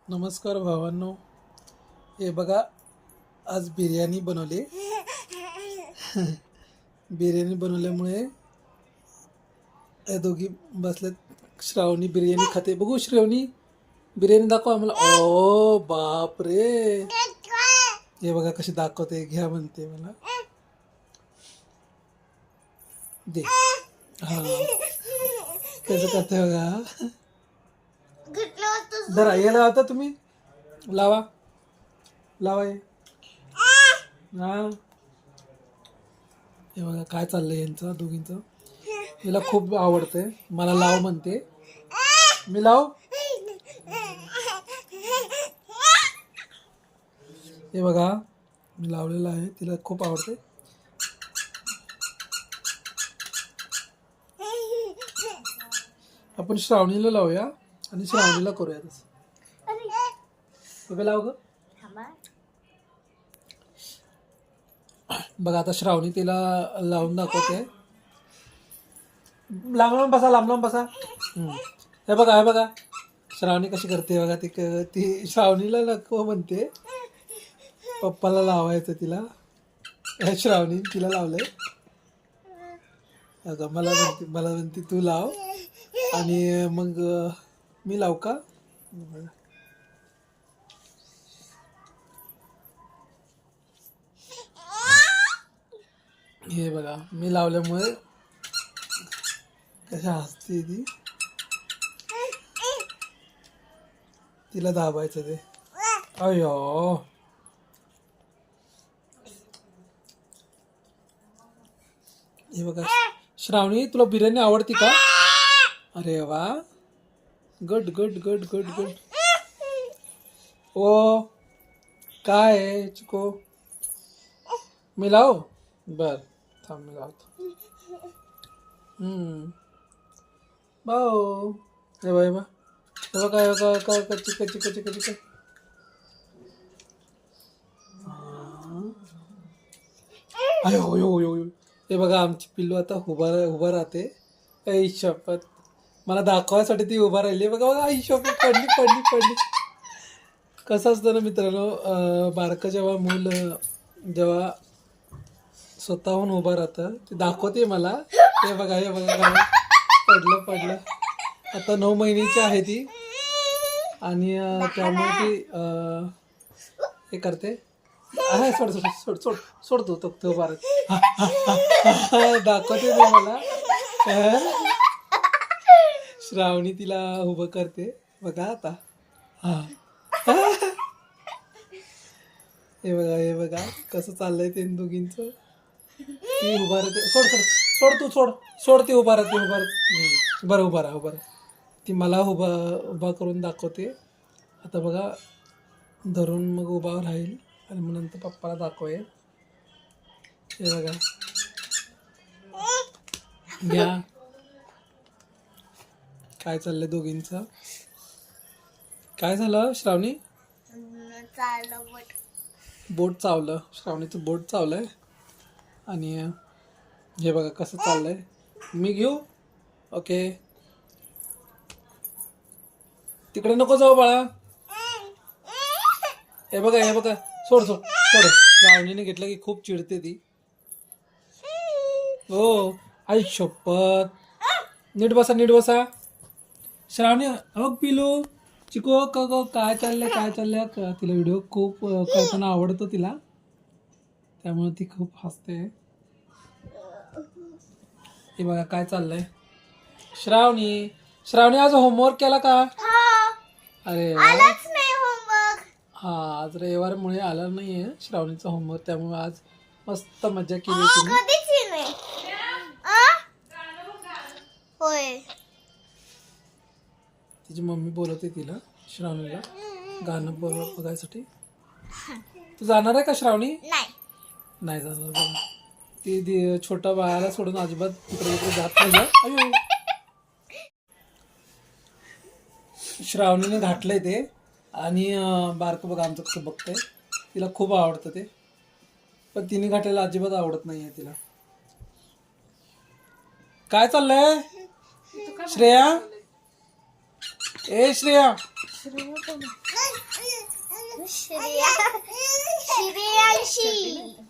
नमस्कार भावांनो, हे बघा आज बिर्याणी बनवली. बिर्याणी बनवल्यामुळे या दोघी बसल्यात. श्रावणी बिर्याणी खाते. बघू श्रावणी, बिर्याणी दाखव आम्हाला. ओ बाप रे, हे बघा कशी दाखवते. घ्या म्हणते मला, दे. हा, कसं करते बघा. जरा हे लावता तुम्ही, लावा लावा हे. हा, हे बघा काय चाललंय यांचं दोघींचं. हिला खूप आवडते, मला लाव म्हणते. मी लाव. हे बघा मी लावलेलं आहे, तिला खूप आवडते. आपण श्रावणीला लावूया आणि श्रावणीला करूया तसं. लाव ग. बघा आता श्रावणी तिला लावून दाखवते. लांब लांब बसा, लांब लांब बसा. हे बघा, हे बघा श्रावणी कशी करते बघा. ती श्रावणीला नको म्हणते, पप्पाला लावायचं तिला. श्रावणी तिला लावलंय. अगं मला म्हणते तू लाव आणि मग मी लावू का. हे बघा मी लावल्यामुळे कशा हसते ती. तिला दाबायचं ते. अयो, हे बघा. श्रावणी तुला बिर्याणी आवडती का. अरे वा, good good good good good. ओ काय आहे चिको, मी लाव. बर थांब मी लावतो. भाऊ हे बाय बा, हे बघा, हे बघा कच्ची कच्ची कच्ची कच्ची. अयो यो यो. हे बघा आमची पिल्लू आता उभा राहते. आई शपथ, मला दाखवायसाठी ती उभा राहिली. बघा बघा, आई शपथ, पडली पडली पडली. कसं असतं ना मित्रांनो, बारकं जेव्हा स्वतःहून उभं राहतं, ते दाखवते मला. हे बघा, हे बघा पडलं. आता 9 महिन्याची आहे ती आणि त्यामुळे ती हे करते. सोड सोड सोड सोड सोडतो तो उभा दाखवते ते मला. श्रावणी तिला उभं करते बघा आता. हे बघा कसं चाललंय ते दोघींचं. ती उभा राहते. सोड ती उभा राहते. बरं उभा राहा. ती मला उभा करून दाखवते. आता बघा धरून मग उभा राहील आणि मग नंतर पप्पाला दाखवेल. हे बघा, घ्या. काय चाललंय दोघींचं. काय झालं श्रावणी. बोट चावलं. श्रावणीचं बोट चावलंय. आणि हे बघा कसं चाललंय. मी घेऊ. ओके, तिकडे नको जाऊ बाळा. हे बघा सोड. श्रावणीने घेतलं की खूप चिडते ती. हो, आई शपथ. नीट बसा. श्रावणी हो पिलू चिको काय चाललंय. तिला व्हिडिओ खूप करताना आवडतो तिला, त्यामुळे ती खूप हसते. हे बघा काय चाललंय. श्रावणी आज होमवर्क केला का. अरे हा, आज रविवारमुळे आला नाहीये श्रावणीचा होमवर्क, त्यामुळे आज मस्त मजा केली तिने. तिची मम्मी बोलवते तिला, श्रावणीला गाणं बघायसाठी. तू जाणार आहे का श्रावणी. नाही जाणार. ती छोट्या बाळाला सोडून अजिबात तिकडे जात नाही. अयो, श्रावणीने घातलंय ते आणि बारकं बघा आमचं कसं बघतंय. तिला खूप आवडतं ते, पण तिने घातलेलं अजिबात आवडत नाहीये तिला. काय चाललंय श्रेया. ए श्रेया श्रेयांशी